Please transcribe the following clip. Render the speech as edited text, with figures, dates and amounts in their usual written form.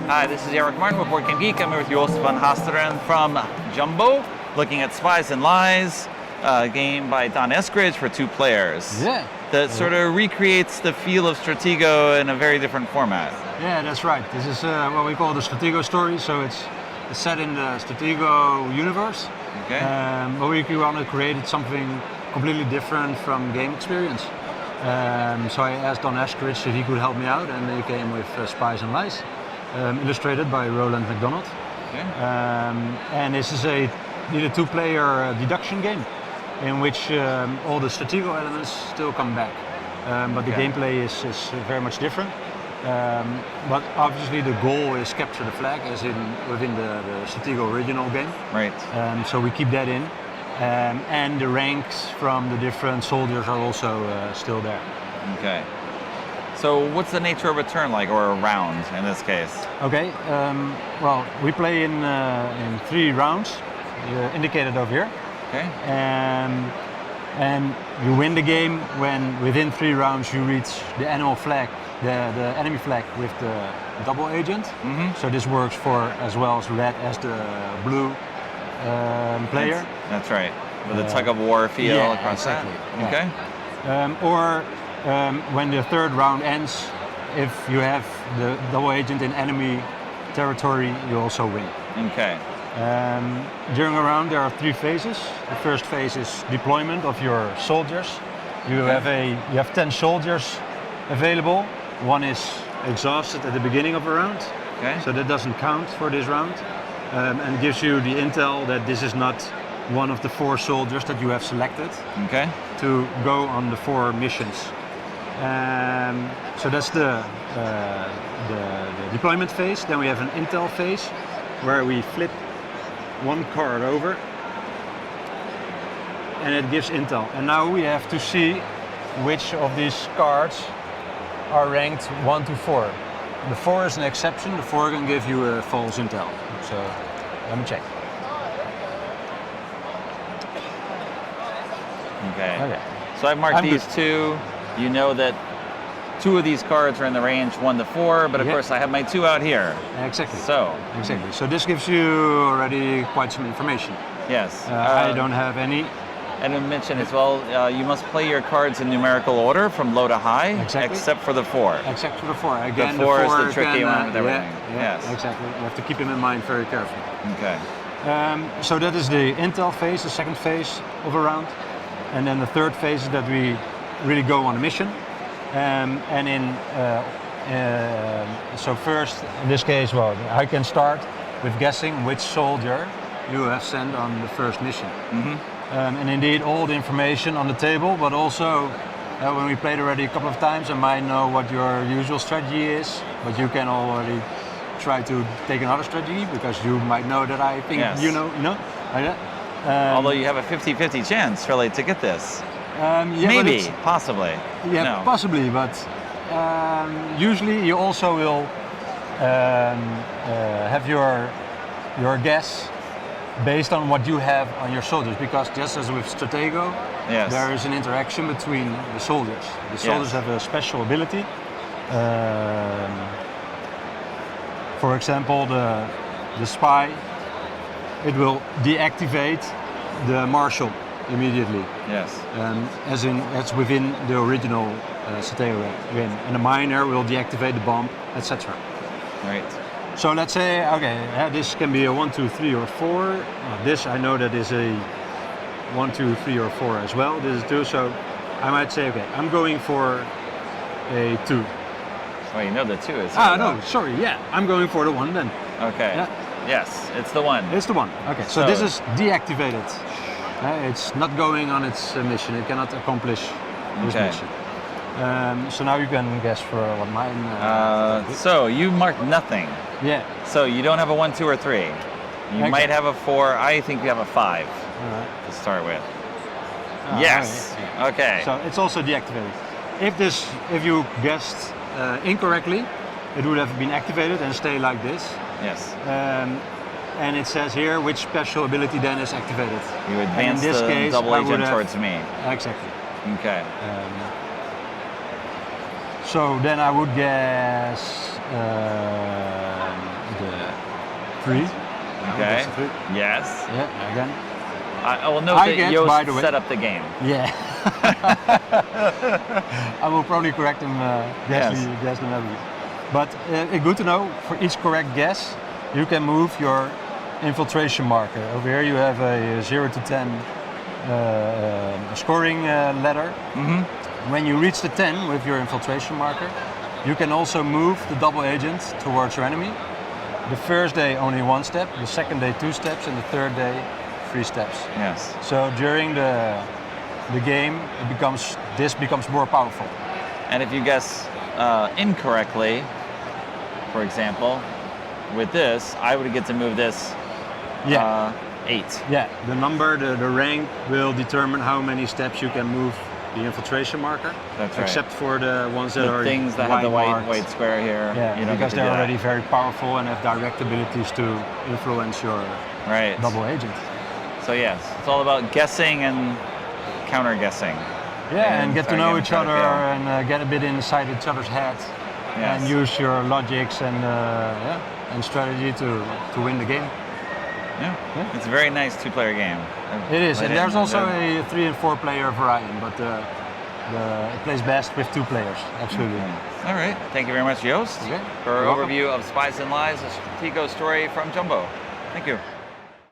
Hi, this is Eric Martin with BoardGameGeek. I'm here with Joost van Hasteren from Jumbo, looking at Spies Lies, a game by Don Eskridge for 2 players. Yeah. That sort of recreates the feel of Stratego in a very different format. Yeah, that's right. This is what we call the Stratego story. So it's set in the Stratego universe. Okay. But we want to create something completely different from game experience. So I asked Don Eskridge if he could help me out, and he came with Spies Lies, illustrated by Roland McDonald. Okay. And this is a 2-player deduction game in which all the Stratego elements still come back. But the gameplay is very much different. But obviously the goal is capture the flag, as in within the Stratego original game. Right. So we keep that in. And the ranks from the different soldiers are also still there. Okay. So what's the nature of a turn like, or a round in this case? Okay. Well, we play in 3 rounds, indicated over here. Okay. And you win the game when within 3 rounds you reach the enemy flag, the enemy flag with the double agent. Mm-hmm. So this works for as well as red as the blue player. That's right. With the tug of war feel across exactly. that. Okay. Or when the 3rd round ends, if you have the double agent in enemy territory, you also win. Okay. During a round there are 3 phases. The first phase is deployment of your soldiers. You have 10 soldiers available. One is exhausted at the beginning of a round. Okay. So that doesn't count for this round. And gives you the intel that this is not one of the 4 soldiers that you have selected to go on the 4 missions. So that's the deployment phase. Then we have an intel phase where we flip 1 card over and it gives intel. And now we have to see which of these cards are ranked 1 to 4. The 4 is an exception. The 4 can give you a false intel. So let me check. Okay. So I've marked these 2. You know that 2 of these cards are in the range 1 to 4, but of course I have my 2 out here. Exactly. So. So this gives you already quite some information. Yes. I don't have any. And to mention as well, you must play your cards in numerical order from low to high, except for the 4. Except for the 4. Again, the 4 is the can, tricky one with everything. Yes. Exactly. You have to keep them in mind very carefully. Okay. So that is the intel phase, the 2nd phase of a round. And then the 3rd phase is that we really go on a mission. So first, in this case, well, I can start with guessing which soldier you have sent on the first mission. Mm-hmm. And indeed, all the information on the table, but also when we played already a couple of times, I might know what your usual strategy is, but you can already try to take another strategy because you might know that I think you know. Although you have a 50-50 chance really to get this. Maybe, possibly. Yeah, no. possibly, but usually you also will have your guess based on what you have on your soldiers, because just as with Stratego, there is an interaction between the soldiers. The soldiers have a special ability. For example, the spy, it will deactivate the marshal immediately. Yes. As within the original Stratego game. And the miner will deactivate the bomb, etc. Right. So let's say, this can be a 1, 2, 3, or 4. This I know that is a 1, 2, 3, or 4 as well. This is 2, so I might say, I'm going for a 2. Well, you know the 2 is. No, sorry, I'm going for the 1 then. Okay. Yeah. Yes, it's the 1. It's the 1. Okay, so this is deactivated. It's not going on its mission. It cannot accomplish this mission. So now you can guess for what mine. So you marked nothing. Yeah. So you don't have a 1, 2, or 3. You might have a 4. I think you have a 5 to start with. Yes. Right. Okay. So it's also deactivated. If you guessed incorrectly, it would have been activated and stay like this. Yes. And it says here which special ability then is activated. You advance the double agent towards me. Exactly. Okay. So then I would guess the 3. Okay. That's the 3. Yes. Yeah, again. I will note I that get, Joost by the way- set up the game. Yeah. I will probably correct him, guess the values. But good to know, for each correct guess, you can move your infiltration marker. Over here you have a 0 to 10 scoring ladder. Mm-hmm. When you reach the 10 with your infiltration marker, you can also move the double agent towards your enemy. The first day only 1 step, the second day 2 steps, and the third day 3 steps. Yes. So during the game, this becomes more powerful. And if you guess incorrectly, for example, with this, I would get to move this 8. Yeah, the number, the rank will determine how many steps you can move the infiltration marker. That's right. Except for the ones that The are things that have the marked. white square here. Yeah, you don't because get to they're do already that. very powerful and have direct abilities to influence your Right. double agent. So yes, it's all about guessing and counter guessing. Yeah, and get to try know and each try to other fail. and get a bit inside each other's head. Yes. And use your logics and strategy to win the game. Yeah. It's a very nice 2-player game. It is, and there's also a a 3 and 4 player variant, but it plays best with 2 players. Absolutely. All right. Thank you very much, Joost, Okay. for our You're welcome. overview of Spies and Lies, a Stratego story from Jumbo. Thank you.